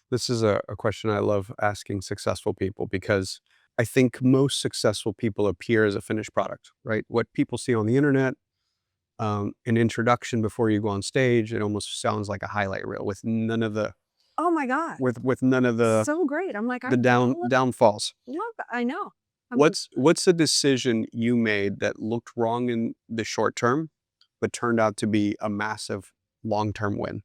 This is a question I love asking successful people because I think most successful people appear as a finished product, right? What people see on the internet, an introduction before you go on stage, it almost sounds like a highlight reel with none of the Oh my god. with none of So great. I'm like, the I'm jealous. downfalls. Love that. I know. I'm What's a decision you made that looked wrong in the short term, but turned out to be a massive long-term win?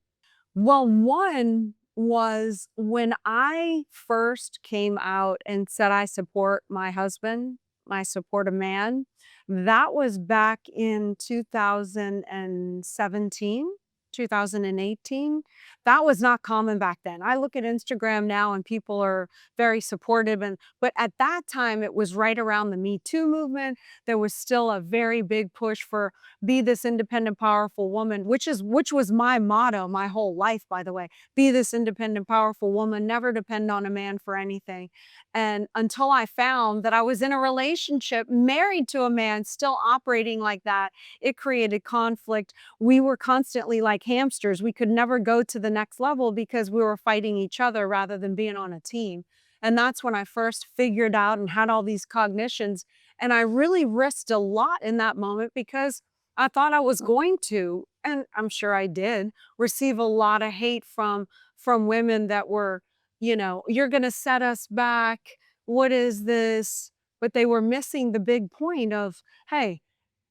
Well, one was when I first came out and said I support my husband, I support a man. That was back in 2017, 2018. That was not common back then. I look at Instagram now and people are very supportive but at that time it was right around the Me Too movement. There was still a very big push for be this independent, powerful woman, which was my motto my whole life, by the way. Be this independent, powerful woman, never depend on a man for anything. And until I found that I was in a relationship, married to a man, still operating like that, it created conflict. We were constantly like hamsters. We could never go to the next level because we were fighting each other rather than being on a team. And that's when I first figured out and had all these cognitions. And I really risked a lot in that moment because I thought I was going to, and I'm sure I did, receive a lot of hate from women that were, "You're gonna set us back. What is this?" But they were missing the big point of, "Hey,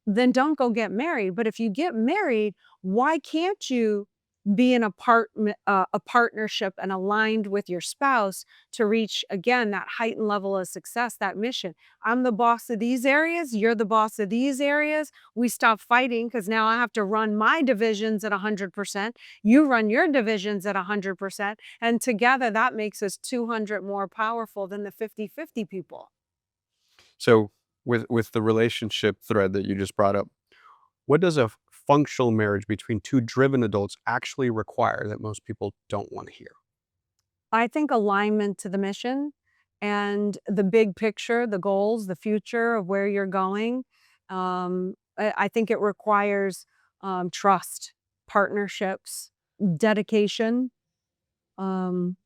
then don't go get married. But if you get married, why can't you be in a partnership and aligned with your spouse to reach again that heightened level of success, that mission? I'm the boss of these areas. You're the boss of these areas. We stop fighting because now I have to run my divisions at 100%. You run your divisions at 100%. And together that makes us 200 more powerful than the 50-50 people." So with the relationship thread that you just brought up, what does a functional marriage between two driven adults actually require that most people don't want to hear? I think alignment to the mission and the big picture, the goals, the future of where you're going. I think it requires trust, partnerships, dedication. Um,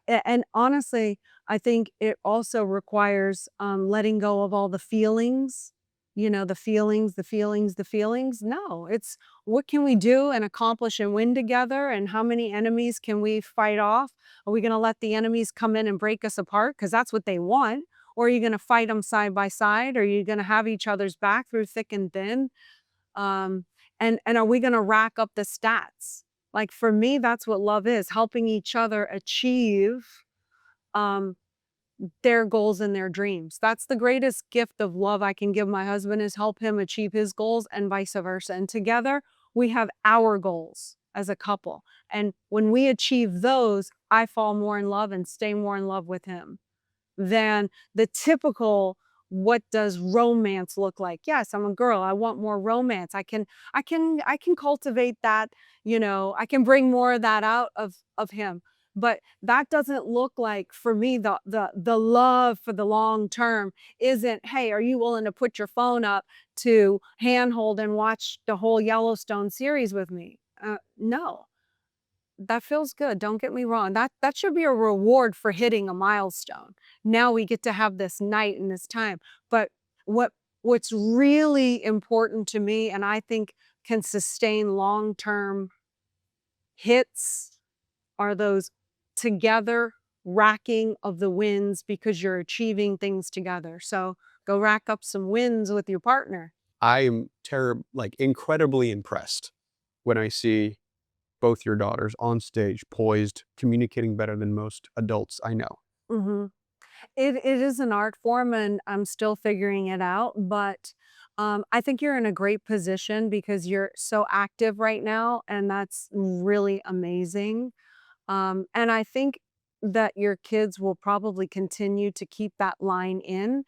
and honestly, I think it also requires letting go of all the feelings, the feelings. No, it's what can we do and accomplish and win together? And how many enemies can we fight off? Are we going to let the enemies come in and break us apart? Because that's what they want. Or are you going to fight them side by side? Are you going to have each other's back through thick and thin? Um, and are we going to rack up the stats? Like for me, that's what love is, helping each other achieve um, their goals and their dreams. That's the greatest gift of love I can give my husband is help him achieve his goals and vice versa. And together we have our goals as a couple. And when we achieve those, I fall more in love and stay more in love with him than the typical what does romance look like? Yes, I'm a girl. I want more romance. I can cultivate that, I can bring more of that out of him. But that doesn't look like for me the love for the long term isn't, hey, are you willing to put your phone up to handhold and watch the whole Yellowstone series with me? No. That feels good, don't get me wrong. That should be a reward for hitting a milestone. Now we get to have this night and this time. But what what's really important to me and I think can sustain long-term hits are those together racking of the wins because you're achieving things together. So go rack up some wins with your partner. I am incredibly impressed when I see both your daughters on stage, poised, communicating better than most adults I know. Mhm. It is an art form, and I'm still figuring it out, but, I think you're in a great position because you're so active right now, and that's really amazing. And I think that your kids will probably continue to keep that line in.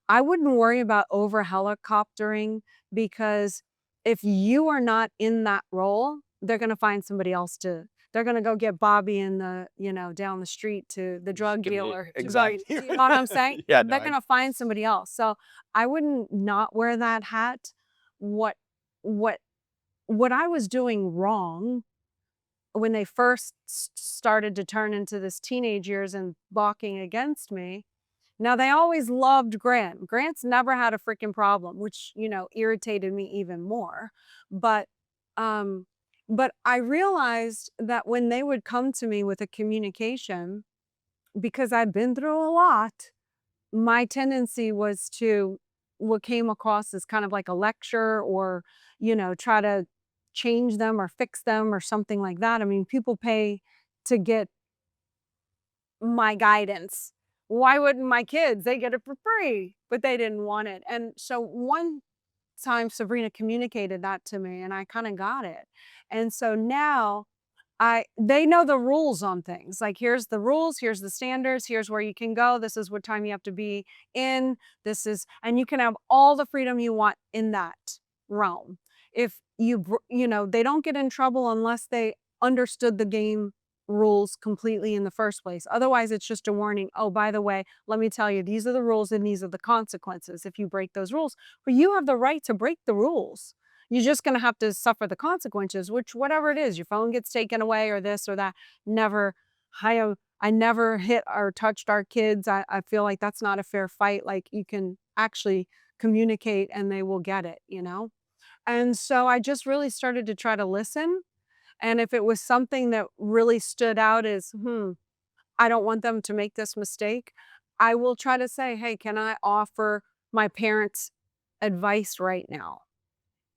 I wouldn't worry about over helicoptering because if you are not in that role, they're gonna find somebody else to they're gonna go get Bobby in down the street to the Just drug give me dealer to go exactly. do you know what I'm saying? Yeah, no, They're gonna find somebody else. So I wouldn't not wear that hat. What what what I was doing wrong when they first started to turn into this teenage years and balking against me, now they always loved Grant. Grant's never had a freaking problem, which, irritated me even more. But um but I realized that when they would come to me with a communication, because I've been through a lot, my tendency was to what came across as kind of like a lecture, or, try to change them or fix them or something like that. I mean, people pay to get my guidance. Why wouldn't my kids? They get it for free, but they didn't want it. And so one time Sabrina communicated that to me and I kind of got it. And so now they know the rules on things. Like, here's the rules, here's the standards, here's where you can go, this is what time you have to be in, and you can have all the freedom you want in that realm. If they don't get in trouble unless they understood the game rules completely in the first place. Otherwise, it's just a warning. Oh, by the way, let me tell you, these are the rules and these are the consequences if you break those rules. But you have the right to break the rules. You're just going to have to suffer the consequences, which whatever it is, your phone gets taken away or this or that. Never, I never hit or touched our kids. I feel like that's not a fair fight. Like, you can actually communicate and they will get it. And so I just really started to try to listen. And if it was something that really stood out as, I don't want them to make this mistake, I will try to say, hey, can I offer my parents advice right now?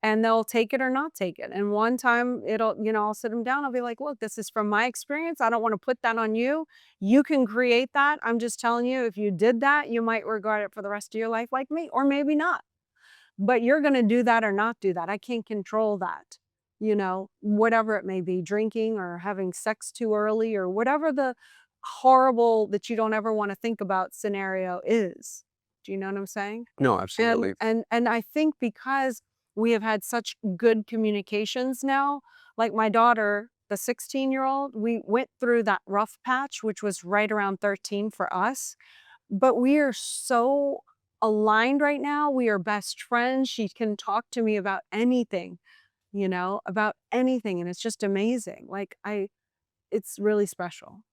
And they'll take it or not take it. And one time I'll sit them down. I'll be like, look, this is from my experience. I don't want to put that on you. You can create that. I'm just telling you, if you did that, you might regret it for the rest of your life like me, or maybe not. But you're going to do that or not do that. I can't control that. Whatever it may be, drinking or having sex too early or whatever the horrible that you don't ever want to think about scenario is. Do you know what I'm saying? No, And absolutely. and and I think because we have had such good communications now, like my daughter, the 16-year-old, we went through that rough patch, which was right around 13 for us, but we are so aligned right now. We are best friends. She can talk to me about anything, and it's just amazing. Like, it's really special.